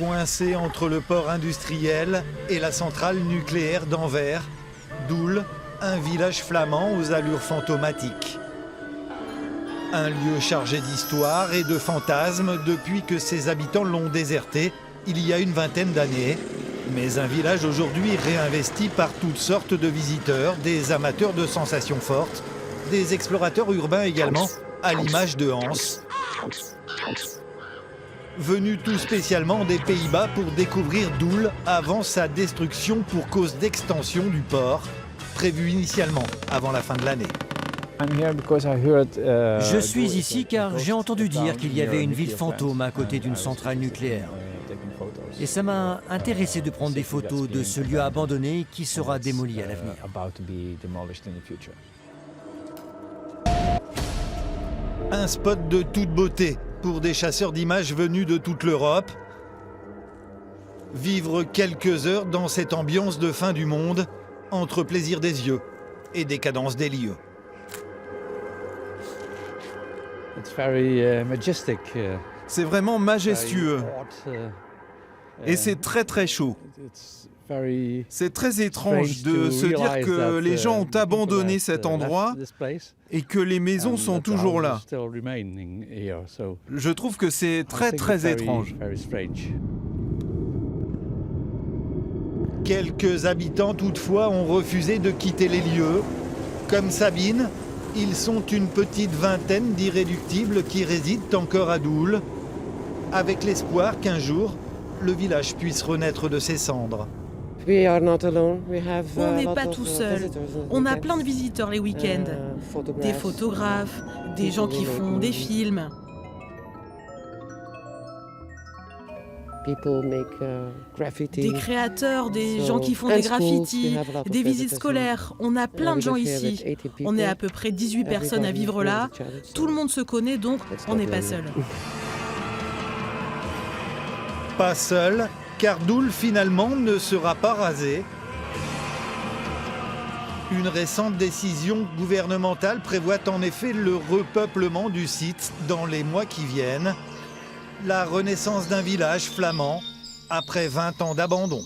Coincé entre le port industriel et la centrale nucléaire d'Anvers, Doel, un village flamand aux allures fantomatiques. Un lieu chargé d'histoire et de fantasmes depuis que ses habitants l'ont déserté il y a une vingtaine d'années. Mais un village aujourd'hui réinvesti par toutes sortes de visiteurs, des amateurs de sensations fortes, des explorateurs urbains également, à l'image de Hans. Venu tout spécialement des Pays-Bas pour découvrir Doel avant sa destruction pour cause d'extension du port, prévue initialement avant la fin de l'année. Je suis ici car j'ai entendu dire qu'il y avait une ville fantôme à côté d'une centrale nucléaire. Et ça m'a intéressé de prendre des photos de ce lieu abandonné qui sera démoli à l'avenir. Un spot de toute beauté pour des chasseurs d'images venus de toute l'Europe. Vivre quelques heures dans cette ambiance de fin du monde, entre plaisir des yeux et décadence des lieux. C'est vraiment majestueux. Et c'est très très chaud. C'est très étrange de se dire que les gens ont abandonné cet endroit et que les maisons sont toujours là. Je trouve que c'est très très étrange. Quelques habitants toutefois ont refusé de quitter les lieux. Comme Sabine, ils sont une petite vingtaine d'irréductibles qui résident encore à Doel, avec l'espoir qu'un jour, le village puisse renaître de ses cendres. On n'est pas tout seul. On a plein de visiteurs les week-ends. Des photographes, des gens qui font des films. Des créateurs, des gens qui font des graffitis, des visites scolaires. On a plein de gens ici. On est à peu près 18 personnes à vivre là. Tout le monde se connaît, donc on n'est pas seul. Pas seul, car Doel finalement ne sera pas rasé. Une récente décision gouvernementale prévoit en effet le repeuplement du site dans les mois qui viennent. La renaissance d'un village flamand après 20 ans d'abandon.